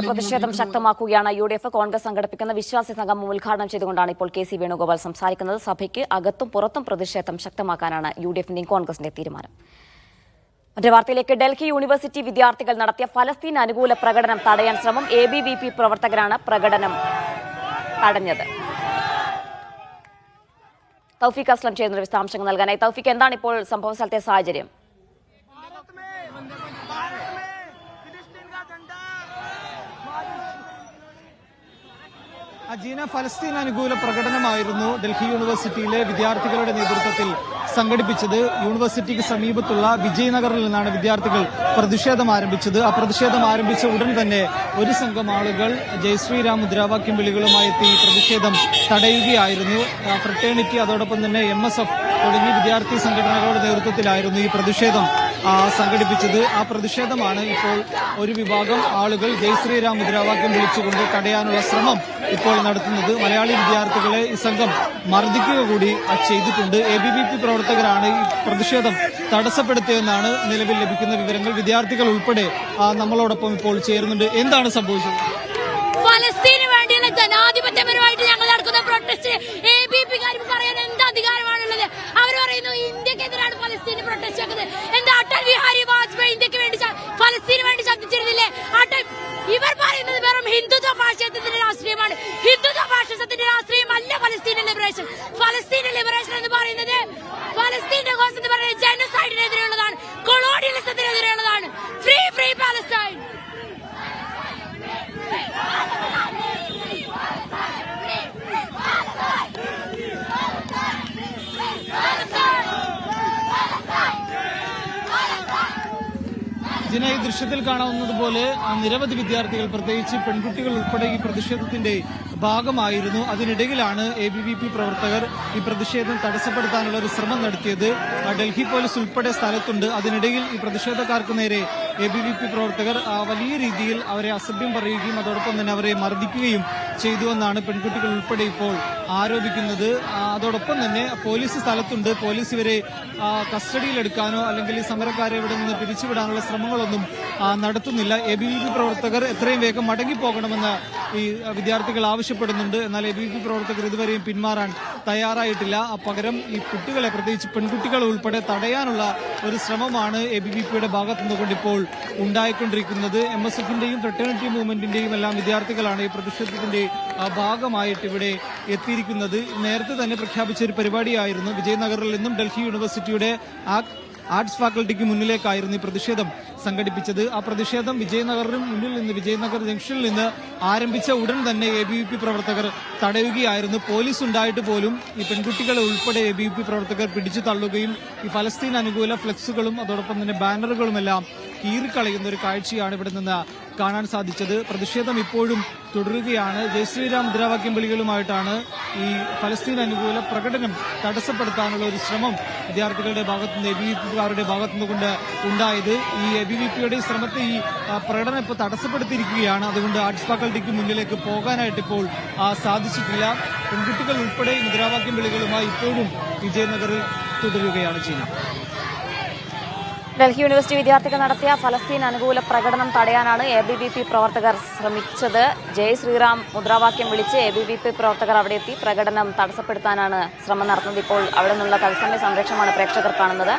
പ്രതിഷേധം ശക്തമാക്കുകയാണ് UDF. കോൺഗ്രസ് സംഘടിപ്പിക്കുന്ന വിശ്വാസി സംഗമം ഉദ്ഘാടനം ചെയ്തുകൊണ്ടാണ് ഇപ്പോൾ KC വേണുഗോപാൽ സംസാരിക്കുന്നത്. സഭയ്ക്ക് അകത്തും പുറത്തും പ്രതിഷേധം ശക്തമാക്കാനാണ് UDFന്റെയും കോൺഗ്രസിന്റെ തീരുമാനം. മറ്റേ വാർത്തയിലേക്ക്. ഡൽഹി യൂണിവേഴ്സിറ്റി വിദ്യാർത്ഥികൾ നടത്തിയ ഫലസ്തീൻ അനുകൂല പ്രകടനം തടയാൻ ശ്രമം. ABVP പ്രവർത്തകരാണ് പ്രകടനം തടഞ്ഞത്. തൗഫീഖ് അസ്ലം ചെയ്യുന്ന വിശദാംശങ്ങൾ നൽകാനായി. തൗഫീഖ്, എന്താണ് ഇപ്പോൾ സംഭവ സ്ഥലത്തെ സാഹചര്യം? അജീന, ഫലസ്തീൻ അനുകൂല പ്രകടനമായിരുന്നു ഡൽഹി യൂണിവേഴ്സിറ്റിയിലെ വിദ്യാർത്ഥികളുടെ നേതൃത്വത്തിൽ സംഘടിപ്പിച്ചത്. യൂണിവേഴ്സിറ്റിക്ക് സമീപത്തുള്ള വിജയനഗറിൽ നിന്നാണ് വിദ്യാർത്ഥികൾ പ്രതിഷേധം ആരംഭിച്ചത്. ആ പ്രതിഷേധം ആരംഭിച്ച ഉടൻ തന്നെ ഒരു സംഘം ആളുകൾ ജയശ്രീരാം മുദ്രാവാക്യം വിളികളുമായി എത്തി പ്രതിഷേധം തടയുകയായിരുന്നു. ഫ്രട്ടേണിറ്റി, അതോടൊപ്പം തന്നെ MSF തുടങ്ങിയ വിദ്യാർത്ഥി സംഘടനകളുടെ നേതൃത്വത്തിലായിരുന്നു ഈ പ്രതിഷേധം സംഘടിപ്പിച്ചത്. ആ പ്രതിഷേധമാണ് ഇപ്പോൾ ഒരു വിഭാഗം ആളുകൾ ജയശ്രീരാം മുദ്രാവാക്യം വിളിച്ചുകൊണ്ട് തടയാനുള്ള ശ്രമം ഇപ്പോൾ നടത്തുന്നത്. മലയാളി വിദ്യാർത്ഥികളെ ഈ സംഘം മർദ്ദിക്കുക കൂടി ചെയ്തിട്ടുണ്ട്. ABVP പ്രവർത്തകരാണ് ഈ പ്രതിഷേധം തടസ്സപ്പെടുത്തിയെന്നാണ് നിലവിൽ ലഭിക്കുന്ന വിവരങ്ങൾ. വിദ്യാർത്ഥികൾ ഉൾപ്പെടെ നമ്മളോടൊപ്പം ഇപ്പോൾ ചേരുന്നുണ്ട്. എന്താണ് സംഭവിച്ചത്? ഫലസ്തീന് വേണ്ടിയുള്ള ജനാധിപത്യപരമായിട്ട് ഞങ്ങൾ നടക്കുന്ന പ്രൊട്ടസ്റ്റ് ABVകാർക്ക് പറയാൻ എന്ത് അധികാരമാണുള്ളത്? അവർ പറയുന്നു ഇന്ത്യക്കെതിരാണ് ഫലസ്തീന് പ്രൊട്ടസ്റ്റ് ആക്കുന്നത്. എന്താ അടൽ ബിഹാരി വാജ്പേയി ഇന്ത്യക്ക് വേണ്ടി ഫലസ്തീന് വേണ്ടി ശബ്ദിച്ചിരുന്നില്ലേ? ഇവർ പറയുന്നത് വെറും ഹിന്ദുത്വ ഫാഷിസത്തിന്റെ രാഷ്ട്രീയമാണ്. ഹിന്ദുത്വ ഫാഷിസത്തിന്റെ രാഷ്ട്രീയമല്ല ഫലസ്തീൻ ലിബറേഷൻ. ഫലസ്തീൻ ലിബറേഷൻ എന്ന് പറയുന്നത് ഫലസ്തീന്റെ കോസ് എന്ന് പറയുന്നത് ജനസൈഡിനെതിരെയുള്ളതാണ്, കൊളോണിയലിസത്തിനെതിരെയുള്ളതാണ്. Free free Palestine. ഇതിനെ ഈ ദൃശ്യത്തിൽ കാണാവുന്നതുപോലെ നിരവധി വിദ്യാർത്ഥികൾ, പ്രത്യേകിച്ച് പെൺകുട്ടികൾ ഉൾപ്പെടെ ഈ പ്രതിഷേധത്തിന്റെ ഭാഗമായിരുന്നു. അതിനിടയിലാണ് ABVP പ്രവർത്തകർ ഈ പ്രതിഷേധം തടസ്സപ്പെടുത്താനുള്ള ഒരു ശ്രമം നടത്തിയത്. ഡൽഹി പോലീസ് ഉൾപ്പെടെ സ്ഥലത്തുണ്ട്. അതിനിടയിൽ ഈ പ്രതിഷേധക്കാർക്ക് നേരെ ABVP പ്രവർത്തകർ വലിയ രീതിയിൽ അവരെ അസഭ്യം പറയുകയും അതോടൊപ്പം തന്നെ അവരെ മർദ്ദിക്കുകയും ചെയ്തുവെന്നാണ് പെൺകുട്ടികൾ ഉൾപ്പെടെ ഇപ്പോൾ ആരോപിക്കുന്നത്. അതോടൊപ്പം തന്നെ പോലീസ് സ്ഥലത്തുണ്ട്. പോലീസ് ഇവരെ കസ്റ്റഡിയിലെടുക്കാനോ അല്ലെങ്കിൽ ഈ സമരക്കാരെ ഇവിടെ നിന്ന് പിരിച്ചുവിടാനുള്ള ശ്രമങ്ങളൊന്നും നടത്തുന്നില്ല. ABVP പ്രവർത്തകർ എത്രയും വേഗം മടങ്ങിപ്പോകണമെന്ന് ഈ വിദ്യാർത്ഥികൾ ആവശ്യപ്പെടുന്നുണ്ട്. എന്നാൽ ABVP പ്രവർത്തകർ ഇതുവരെയും പിന്മാറാൻ തയ്യാറായിട്ടില്ല. പകരം ഈ കുട്ടികളെ, പ്രത്യേകിച്ച് പെൺകുട്ടികളെ ഉൾപ്പെടെ തടയാനുള്ള ഒരു ശ്രമമാണ് ABVPയുടെ ഭാഗത്തുനിന്നുകൊണ്ട് ഇപ്പോൾ ഉണ്ടായിക്കൊണ്ടിരിക്കുന്നത്. MSFന്റെയും ഫ്രട്ടേണിറ്റി മൂവ്മെന്റിന്റെയും എല്ലാം വിദ്യാർത്ഥികളാണ് ഈ പ്രതിഷേധത്തിന്റെ ഭാഗമായിട്ട് ഇവിടെ എത്തിയിരിക്കുന്നത്. നേരത്തെ തന്നെ പ്രഖ്യാപിച്ച ഒരു പരിപാടിയായിരുന്നു. വിജയനഗറിൽ നിന്നും ഡൽഹി യൂണിവേഴ്സിറ്റിയുടെ ആർട്സ് ഫാക്കൽറ്റിക്ക് മുന്നിലേക്കായിരുന്നു ഈ പ്രതിഷേധം സംഘടിപ്പിച്ചത്. ആ പ്രതിഷേധം വിജയനഗറിന് മുന്നിൽ നിന്ന്, വിജയനഗർ ജംഗ്ഷനിൽ നിന്ന് ആരംഭിച്ച ഉടൻ തന്നെ ABVP പ്രവർത്തകർ തടയുകയായിരുന്നു. പോലീസ് ഉണ്ടായിട്ട് പോലും ഈ പെൺകുട്ടികളെ ഉൾപ്പെടെ ABVP പ്രവർത്തകർ പിടിച്ചു തള്ളുകയും ഈ ഫലസ്തീൻ അനുകൂല ഫ്ലെക്സുകളും അതോടൊപ്പം തന്നെ ബാനറുകളുമെല്ലാം കീറിക്കളയുന്ന ഒരു കാഴ്ചയാണ് ഇവിടെ നിന്ന് കാണാൻ സാധിച്ചത്. പ്രതിഷേധം ഇപ്പോഴും തുടരുകയാണ്. ജയശ്രീരാം മുദ്രാവാക്യം വിളികളുമായിട്ടാണ് ഈ ഫലസ്തീൻ അനുകൂല പ്രകടനം തടസ്സപ്പെടുത്താനുള്ള ഒരു ശ്രമം വിദ്യാർത്ഥികളുടെ ഭാഗത്തുനിന്ന്, ABVPക്കാരുടെ ഭാഗത്തുനിന്നുകൊണ്ട് ഉണ്ടായത്. ഈ ABVPയുടെ ശ്രമത്തെ ഈ പ്രകടനം ഇപ്പോൾ തടസ്സപ്പെടുത്തിയിരിക്കുകയാണ്. അതുകൊണ്ട് ആർട്സ് ഫാക്കൽറ്റിക്ക് മുന്നിലേക്ക് പോകാനായിട്ട് ഇപ്പോൾ സാധിച്ചിട്ടില്ല. പെൺകുട്ടികൾ ഉൾപ്പെടെ മുദ്രാവാക്യം വിളികളുമായി ഇപ്പോഴും വിജയനഗറിൽ തുടരുകയാണ് ചെയ്യുന്നത്. ഡൽഹി യൂണിവേഴ്സിറ്റി വിദ്യാർത്ഥികൾ നടത്തിയ ഫലസ്തീൻ അനുകൂല പ്രകടനം തടയാനാണ് ABVP പ്രവർത്തകർ ശ്രമിച്ചത്. ജയ് ശ്രീറാം മുദ്രാവാക്യം വിളിച്ച് ABVP പ്രവർത്തകർ അവിടെ എത്തി പ്രകടനം തടസ്സപ്പെടുത്താനാണ് ശ്രമം നടത്തുന്നത്. ഇപ്പോൾ അവിടെ നിന്നുള്ള തത്സമയ സംരക്ഷണമാണ് പ്രേക്ഷകർ കാണുന്നത്.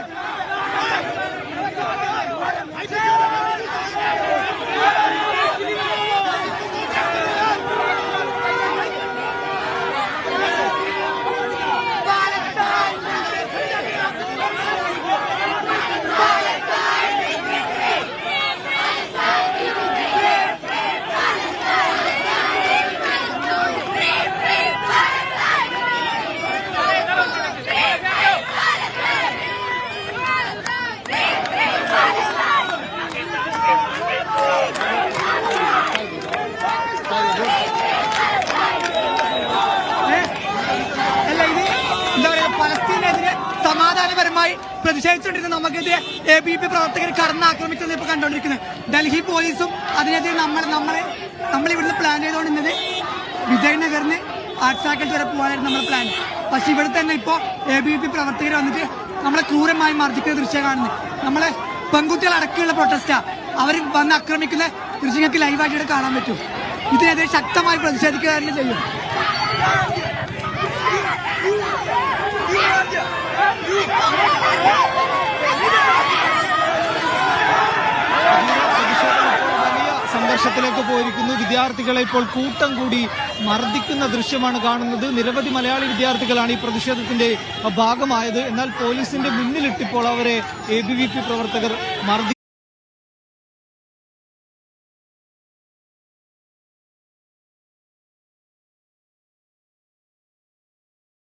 സമാധാനപരമായി പ്രതിഷേധിച്ചുകൊണ്ടിരുന്ന നമുക്കെതിരെ ABVP പ്രവർത്തകർ കടന്നാക്രമിച്ചത് ഇപ്പോൾ കണ്ടുകൊണ്ടിരിക്കുന്നത്. ഡൽഹി പോലീസും അതിനെതിരെ നമ്മളിവിടുന്ന് പ്ലാൻ ചെയ്തുകൊണ്ടിരുന്നത് വിജയനഗറിന് ആർട്സ് ഫാക്കൽറ്റി വരെ പോകാനായിരുന്നു നമ്മുടെ പ്ലാൻ. പക്ഷെ ഇവിടെ തന്നെ ഇപ്പോൾ ABVP പ്രവർത്തകർ വന്നിട്ട് നമ്മളെ ക്രൂരമായി മർദ്ദിക്കുന്ന ദൃശ്യം കാണുന്നത്. നമ്മളെ പെൺകുട്ടികൾ അടക്കമുള്ള പ്രൊട്ടസ്റ്റാ അവർ വന്ന് ആക്രമിക്കുന്ന ദൃശ്യങ്ങൾക്ക് ലൈവായിട്ട് കാണാൻ പറ്റും. ഇതിനെതിരെ ശക്തമായി പ്രതിഷേധിക്കുക തന്നെ ചെയ്യും. സംഘർഷത്തിലേക്ക് പോയിരിക്കുന്നു. വിദ്യാർത്ഥികളെ ഇപ്പോൾ കൂട്ടം കൂടി മർദ്ദിക്കുന്ന ദൃശ്യമാണ് കാണുന്നത്. നിരവധി മലയാളി വിദ്യാർത്ഥികളാണ് ഈ പ്രതിഷേധത്തിന്റെ ഭാഗമായത്. എന്നാൽ പോലീസിന്റെ മുന്നിലിട്ടിപ്പോൾ അവരെ ABVP പ്രവർത്തകർ മർദ്ദിക്കും.